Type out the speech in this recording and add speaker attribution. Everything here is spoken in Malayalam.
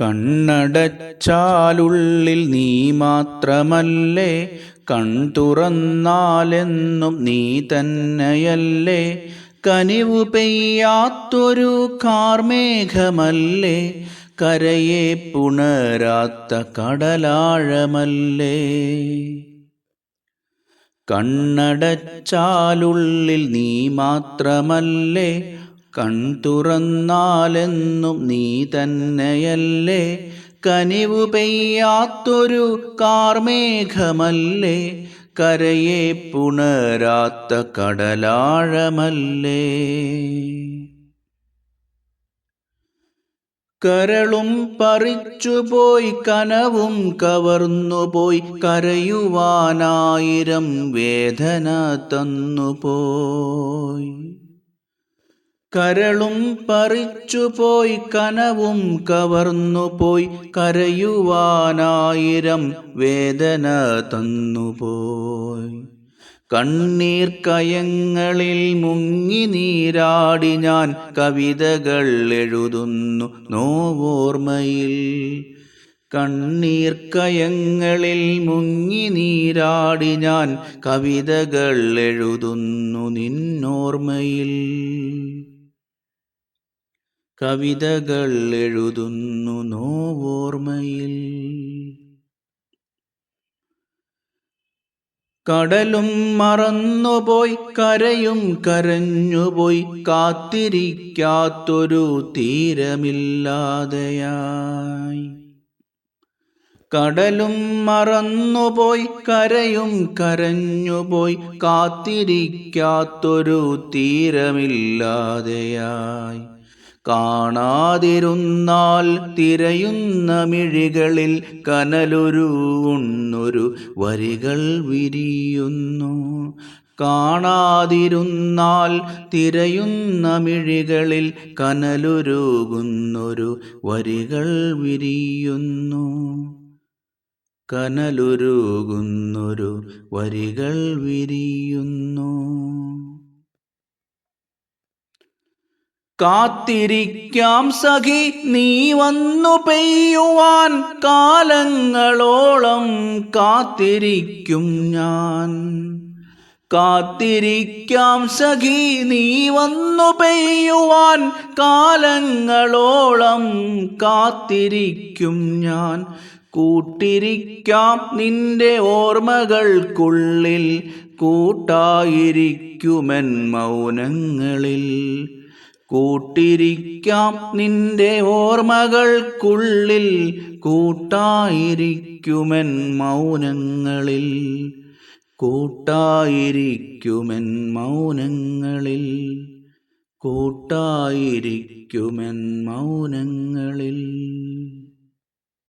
Speaker 1: കണ്ണടച്ചാലുള്ളിൽ നീ മാത്രമല്ലേ, കൺതുറന്നാലെന്നും നീ തന്നെയല്ലേ, കനിവു പെയ്യാത്തൊരു കാർമേഘമല്ലേ, കരയെ പുണരാത്ത കടലാഴമല്ലേ. കണ്ണടച്ചാലുള്ളിൽ നീ മാത്രമല്ലേ, കൺതുറന്നാലെന്നും നീ തന്നെയല്ലേ, കനിവു പെയ്യാത്തൊരു കാർമേഘമല്ലേ, കരയെ പുണരാത്ത കടലാഴമല്ലേ. കരളും പറിച്ചുപോയി കനവും കവർന്നുപോയി, കരയുവാനായിരം വേദന തന്നുപോയി. കരളും പറിച്ചുപോയി കനവും കവർന്നുപോയി, കരയുവാനായിരം വേദന തന്നുപോയി. കണ്ണീർ കയങ്ങളിൽ മുങ്ങി നീരാടി ഞാൻ കവിതകൾ എഴുതുന്നു നോവോർമ്മയിൽ. കണ്ണീർ കയങ്ങളിൽ മുങ്ങി നീരാടി ഞാൻ കവിതകൾ എഴുതുന്നു നിന്നോർമ്മയിൽ. കവിതകൾ എഴുതുന്നു നോവോർമ്മയിൽ. കടലും മറന്നുപോയി കരയും കരഞ്ഞുപോയി, കാത്തിരിക്കാത്തൊരു തീരമില്ലാതെയായി. കടലും മറന്നുപോയി കരയും കരഞ്ഞുപോയി, കാത്തിരിക്കാത്തൊരു തീരമില്ലാതെയായി. കാണാതിരുന്നാൽ തിരയുന്ന മിഴികളിൽ കനലുരുകുന്നൊരു വരികൾ വിരിയുന്നു. കാണാതിരുന്നാൽ തിരയുന്ന മിഴികളിൽ കനലുരുകുന്നൊരു വരികൾ വിരിയുന്നു. കനലുരുകുന്നൊരു വരികൾ വിരിയുന്നു. കാത്തിരിക്കാം സഖി നീ വന്നു പെയ്യുവാൻ, കാലങ്ങളോളം കാത്തിരിക്കും ഞാൻ. കാത്തിരിക്കാം സഖി നീ വന്നു പെയ്യുവാൻ, കാലങ്ങളോളം കാത്തിരിക്കും ഞാൻ. കൂട്ടിരിക്കാം നിന്റെ ഓർമ്മകൾക്കുള്ളിൽ, കൂട്ടായിരിക്കുമെൻ മൗനങ്ങളിൽ. കൂട്ടിരിക്കാം നിന്റെ ഓർമ്മകൾക്കുള്ളിൽ, കൂട്ടായിരിക്കുമെൻ മൗനങ്ങളിൽ. കൂട്ടായിരിക്കുമെൻ മൗനങ്ങളിൽ. കൂട്ടായിരിക്കുമെൻ മൗനങ്ങളിൽ.